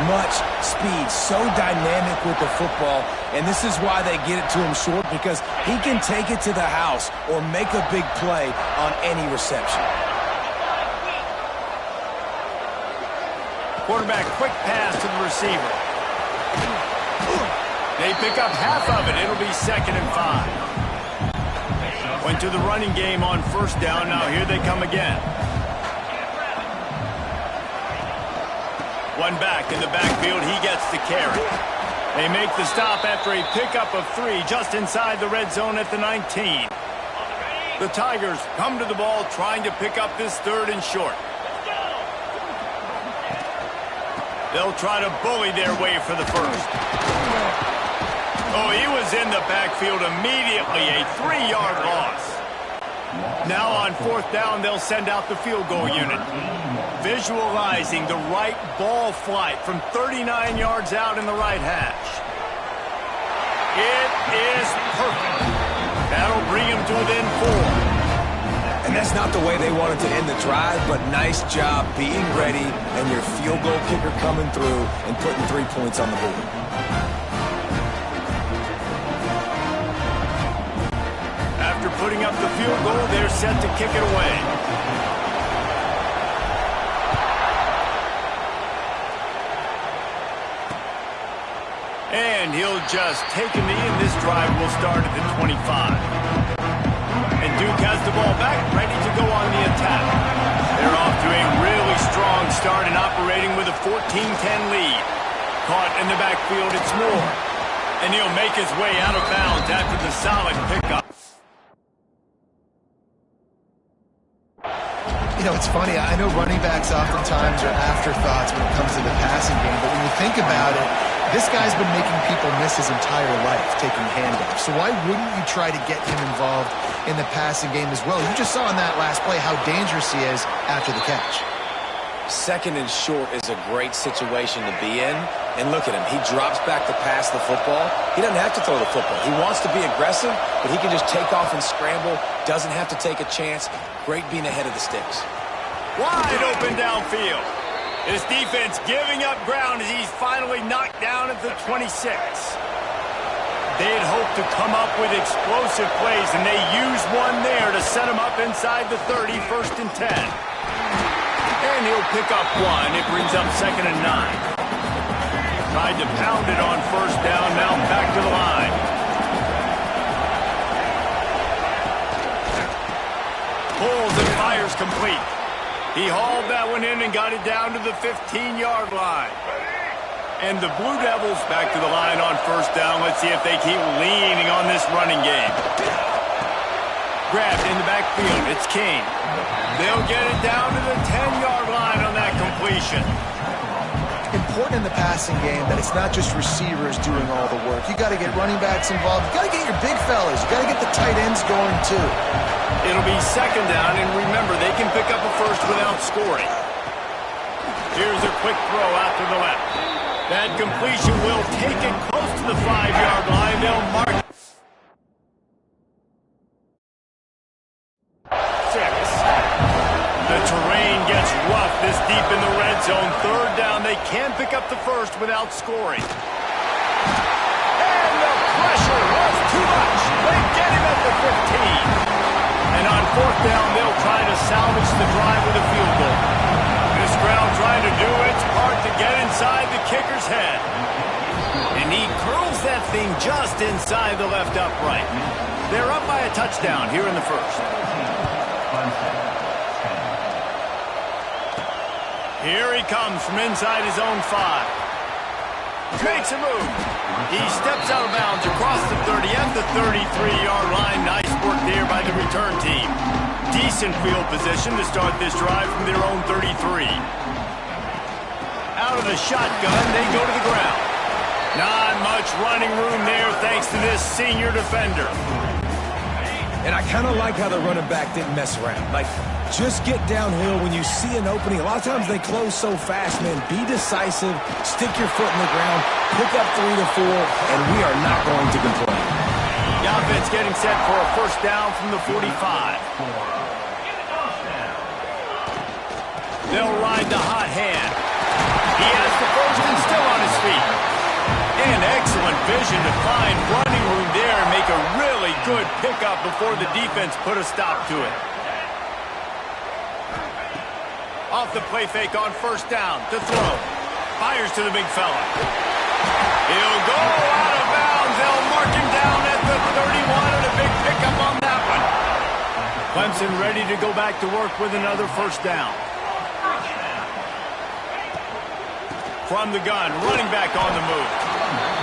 much speed, so dynamic with the football, and this is why they get it to him short, because he can take it to the house or make a big play on any reception. Quarterback quick pass to the receiver. They pick up half of it. It'll be 2nd and 5. Went to the running game on 1st down. Now here they come again. One back in the backfield. He gets the carry. They make the stop after a pickup of 3 just inside the red zone at the 19. The Tigers come to the ball trying to pick up this 3rd and short. They'll try to bully their way for the 1st. Oh, he was in the backfield immediately. A 3-yard loss. Now on 4th down, they'll send out the field goal unit. Visualizing the right ball flight from 39 yards out in the right hash. It is perfect. That'll bring him to within 4. And that's not the way they wanted to end the drive, but nice job being ready and your field goal kicker coming through and putting 3 points on the board. After putting up the field goal, they're set to kick it away. And he'll just take a knee, and this drive will start at the 25. And Duke has the ball back, ready to go on the attack. They're off to a really strong start and operating with a 14-10 lead. Caught in the backfield, it's Moore. And he'll make his way out of bounds after the solid pickup. You know, it's funny. I know running backs oftentimes are afterthoughts when it comes to the passing game, but when you think about it, this guy's been making people miss his entire life taking handoffs. So why wouldn't you try to get him involved in the passing game as well? You just saw in that last play how dangerous he is after the catch. 2nd and short is a great situation to be in. And look at him. He drops back to pass the football. He doesn't have to throw the football. He wants to be aggressive, but he can just take off and scramble. Doesn't have to take a chance. Great being ahead of the sticks. Wide open downfield. His defense giving up ground as he's finally knocked down at the 26. They'd hoped to come up with explosive plays, and they used one there to set him up inside the 30, 1st and 10. And he'll pick up 1. It brings up 2nd and 9. Tried to pound it on 1st down, now back to the line. Pulls and fires complete. He hauled that one in and got it down to the 15-yard line. And the Blue Devils back to the line on 1st down. Let's see if they keep leaning on this running game. Grabbed in the backfield. It's King. They'll get it down to the 10-yard line on that completion. Important in the passing game that it's not just receivers doing all the work. You got to get running backs involved. You got to get your big fellas. You got to get the tight ends going too. It'll be 2nd down, and remember, they can pick up a 1st without scoring. Here's a quick throw out to the left. That completion will take it close to the 5-yard line. They'll mark it. 6. The terrain gets rough this deep in the red zone. 3rd down, they can pick up the 1st without scoring. And the pressure was too much. They get him at the 15. And on 4th down, they'll try to salvage the drive with a field goal. This crowd trying to do its part to get inside the kicker's head. And he curls that thing just inside the left upright. They're up by a touchdown here in the 1st. Here he comes from inside his own 5. Makes a move. He steps out of bounds across the 30 at the 33-yard line. Nice work there by the return team. Decent field position to start this drive from their own 33. Out of the shotgun, they go to the ground. Not much running room there thanks to this senior defender. And I kind of like how the running back didn't mess around. Like, just get downhill when you see an opening. A lot of times they close so fast, man. Be decisive, stick your foot in the ground, pick up 3 to 4, and we are not going to complain. The offense getting set for a 1st down from the 45. They'll ride the hot hand. He has the 1st and still Good pickup before the defense put a stop to it. Off the play fake on first down to throw. Fires to the big fella. He'll go out of bounds. They'll mark him down at the 31 and a big pickup on that one. Clemson ready to go back to work with another first down. From the gun, running back on the move.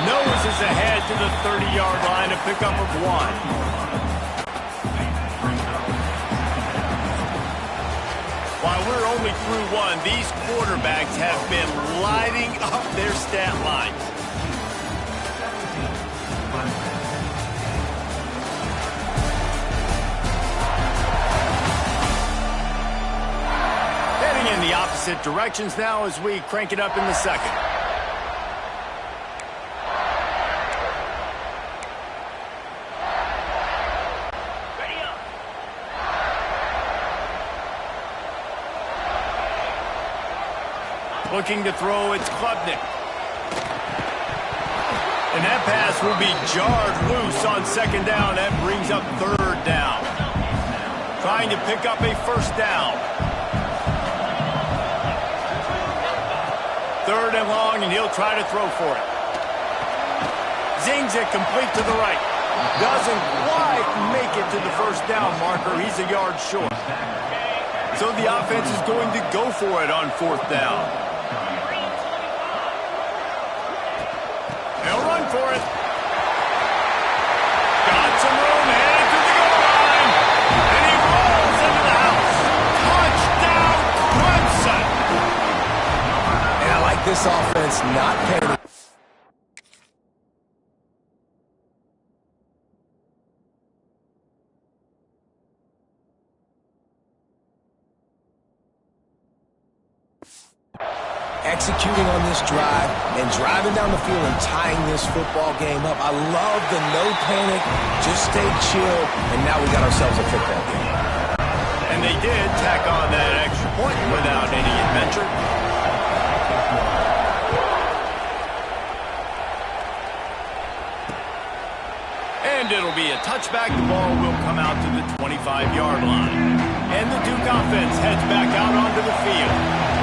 Noses ahead to the 30-yard line, a pickup of 1. While we're only through 1, these quarterbacks have been lighting up their stat lines. Heading in the opposite directions now as we crank it up in the second. Looking to throw, it's Klubnik. And that pass will be jarred loose on second down. That brings up third down. Trying to pick up a first down. Third and long, and he'll try to throw for it. Zings it complete to the right. Doesn't quite make it to the first down marker. He's a yard short. So the offense is going to go for it on fourth down. They'll run for it. Got some room, headed to the goal line. And he rolls into the house. Touchdown, Clemson. And I like this offense not paying. Executing on this drive and driving down the field and tying this football game up. I love the no panic, just stay chill, and now we got ourselves a football game. And they did tack on that extra point without any adventure. And it'll be a touchback. The ball will come out to the 25-yard line. And the Duke offense heads back out onto the field.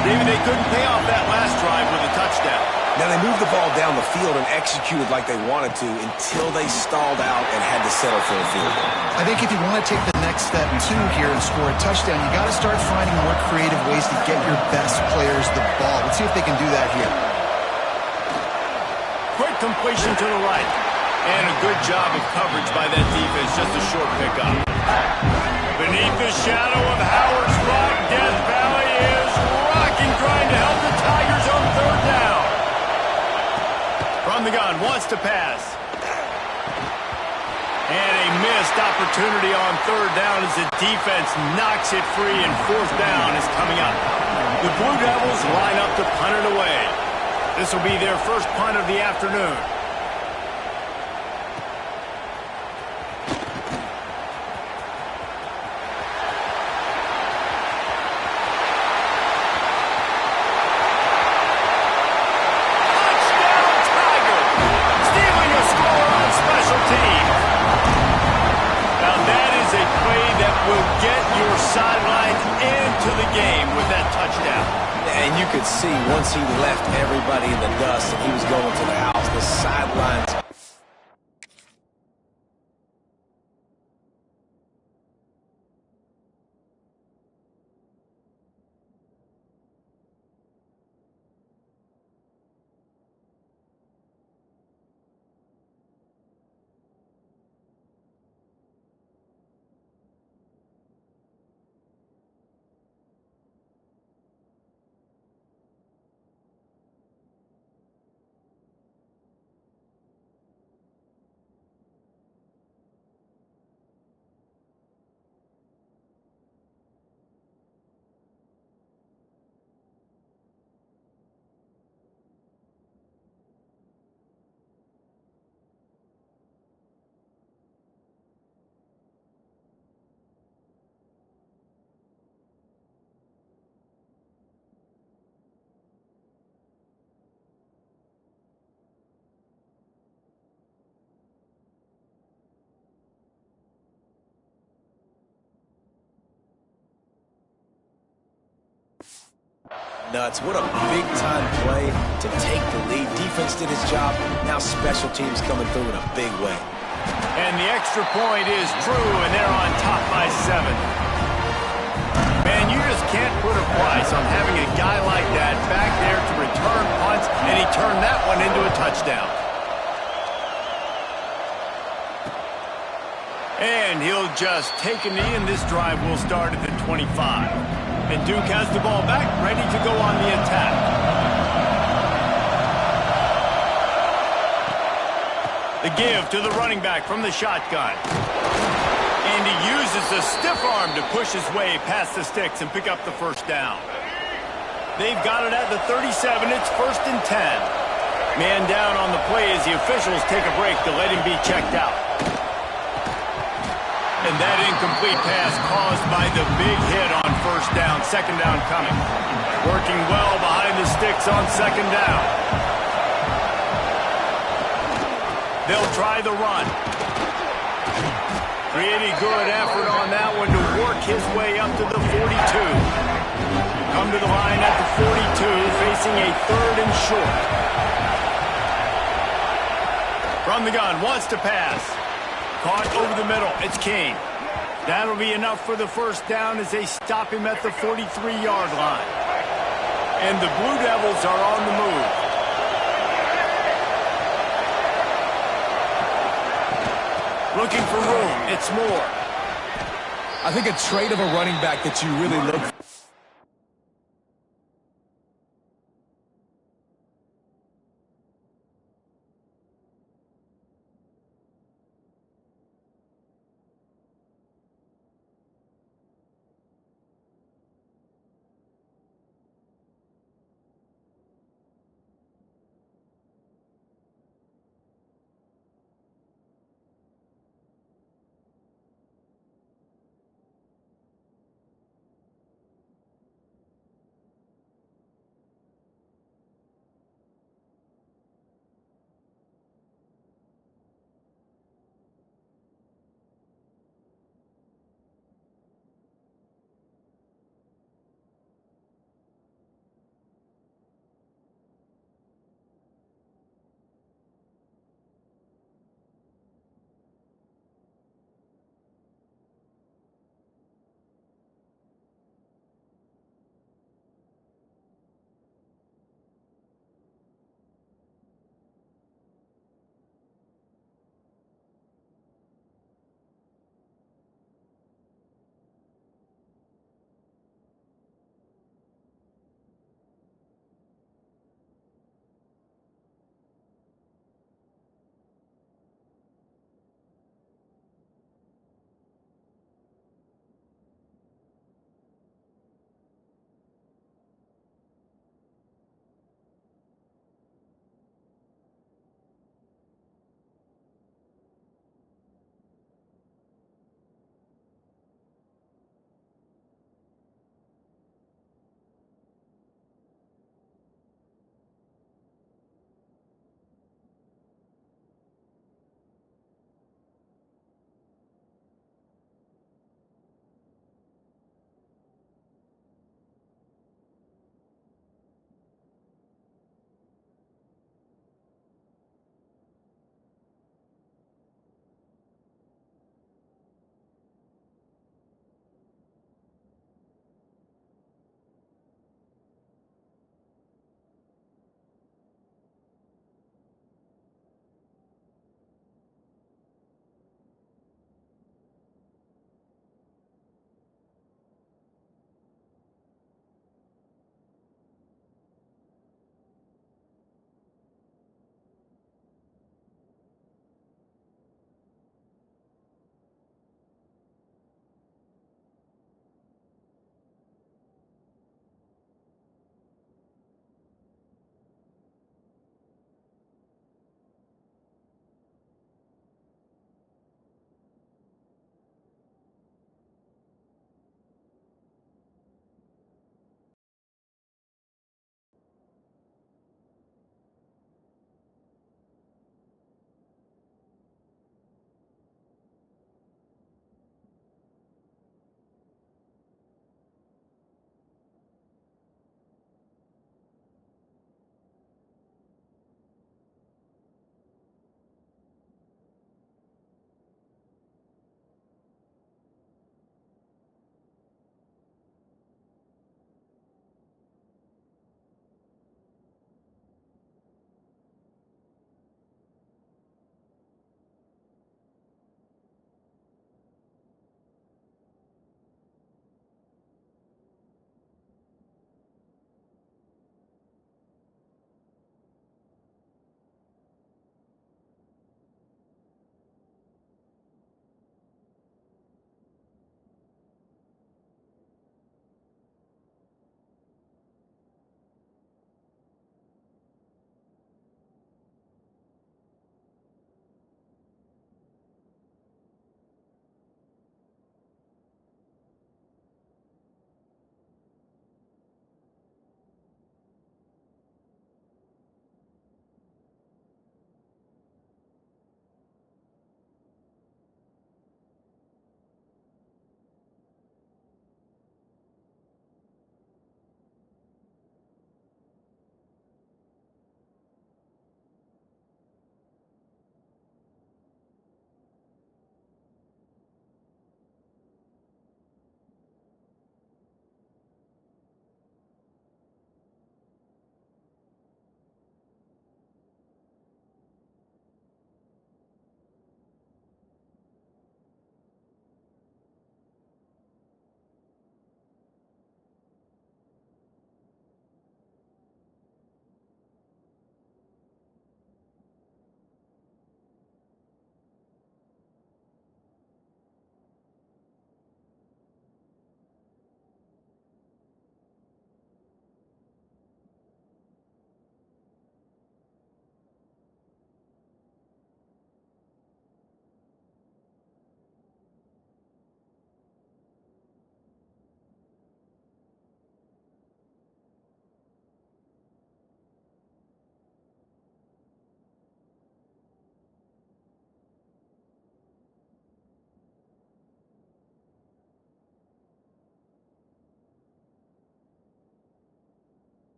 David, they couldn't pay off that last drive with a touchdown. Now, they moved the ball down the field and executed like they wanted to until they stalled out and had to settle for a field goal. I think if you want to take the next step too here and score a touchdown, you got to start finding more creative ways to get your best players the ball. Let's see if they can do that here. Quick completion to the right. And a good job of coverage by that defense. Just a short pickup. Beneath the shadow of Howard's Rock, Death Valley is rocking, trying to help the Tigers on third down. From the gun, wants to pass. And a missed opportunity on third down as the defense knocks it free, and fourth down is coming up. The Blue Devils line up to punt it away. This will be their first punt of the afternoon. See, once he left everybody in the dust and he was going to the house, the sidelines. nuts. What a big-time play to take the lead. Defense did his job. Now special teams coming through in a big way. And the extra point is true, and they're on top by 7. Man, you just can't put a price on having a guy like that back there to return punts, and he turned that one into a touchdown. And he'll just take a knee, and this drive will start at the 25. And Duke has the ball back, ready to go on the attack. The give to the running back from the shotgun. And he uses the stiff arm to push his way past the sticks and pick up the first down. They've got it at the 37. It's 1st and 10. Man down on the play as the officials take a break to let him be checked out. And that incomplete pass caused by the big hit on 1st down. 2nd down coming. Working well behind the sticks on 2nd down. They'll try the run. Pretty good effort on that one to work his way up to the 42. Come to the line at the 42, facing a 3rd and short. From the gun, wants to pass. Caught over the middle. It's King. That'll be enough for the 1st down as they stop him at the 43-yard line. And the Blue Devils are on the move. Looking for room. It's Moore. I think a trait of a running back that you really look for.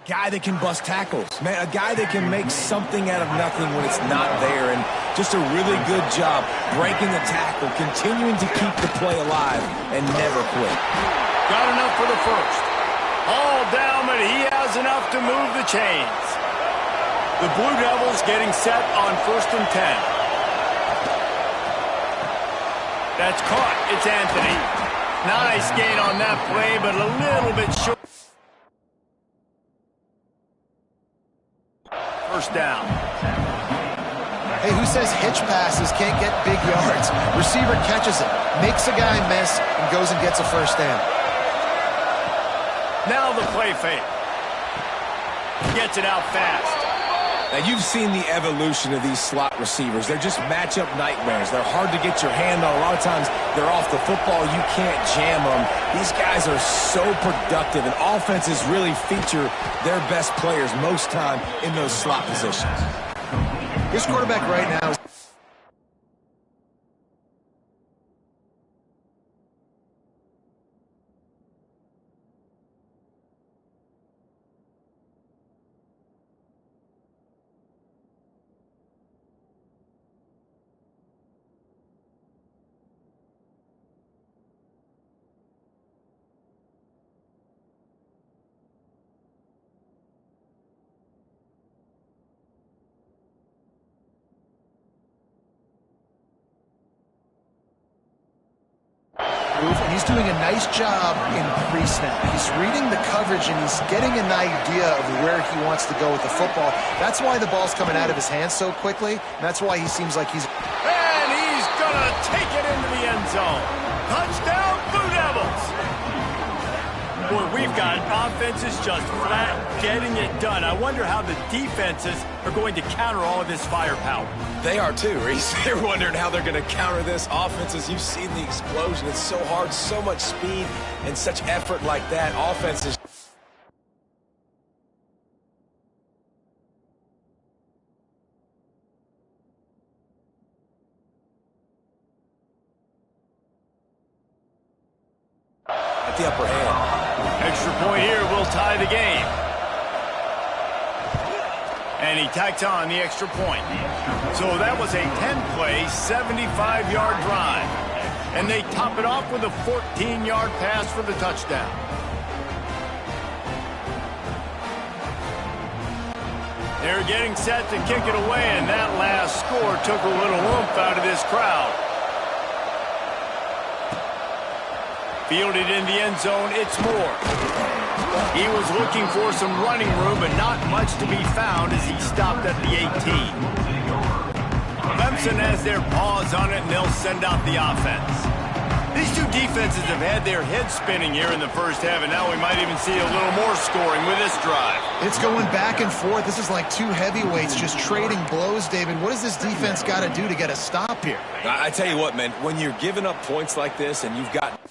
Guy that can bust tackles, man, a guy that can make something out of nothing when it's not there, and just a really good job breaking the tackle, continuing to keep the play alive, and never quit. Got enough for the first. All down, but he has enough to move the chains. The Blue Devils getting set on 1st and 10. That's caught. It's Anthony. Nice gain on that play, but a little bit short. First down. Hey, who says hitch passes can't get big yards? Receiver catches it, makes a guy miss, and goes and gets a first down. Now the play fake. Gets it out fast. Now, you've seen the evolution of these slot receivers. They're just matchup nightmares. They're hard to get your hand on. A lot of times, they're off the football. You can't jam them. These guys are so productive, and offenses really feature their best players most time in those slot positions. This quarterback right now is... and he's doing a nice job in pre-snap. He's reading the coverage, and he's getting an idea of where he wants to go with the football. That's why the ball's coming out of his hands so quickly, and that's why he seems like he's... And he's going to take it into the end zone. Touchdown, Blue Devils! Boy, we've got offenses just flat getting it done. I wonder how the defenses are going to counter all of this firepower. They are too, Reese. They're wondering how they're going to counter this. Offenses, you've seen the explosion. It's so hard, so much speed, and such effort like that. Offenses... at the upper hand. Extra point here will tie the game. And he tacks on the extra point. So that was a 10-play, 75-yard drive. And they top it off with a 14-yard pass for the touchdown. They're getting set to kick it away, and that last score took a little oomph out of this crowd. Fielded in the end zone, it's Moore. He was looking for some running room, but not much to be found as he stopped at the 18. Clemson has their paws on it, and they'll send out the offense. These two defenses have had their heads spinning here in the first half, and now we might even see a little more scoring with this drive. It's going back and forth. This is like two heavyweights just trading blows, David. What does this defense got to do to get a stop here? I tell you what, man, when you're giving up points like this and you've got...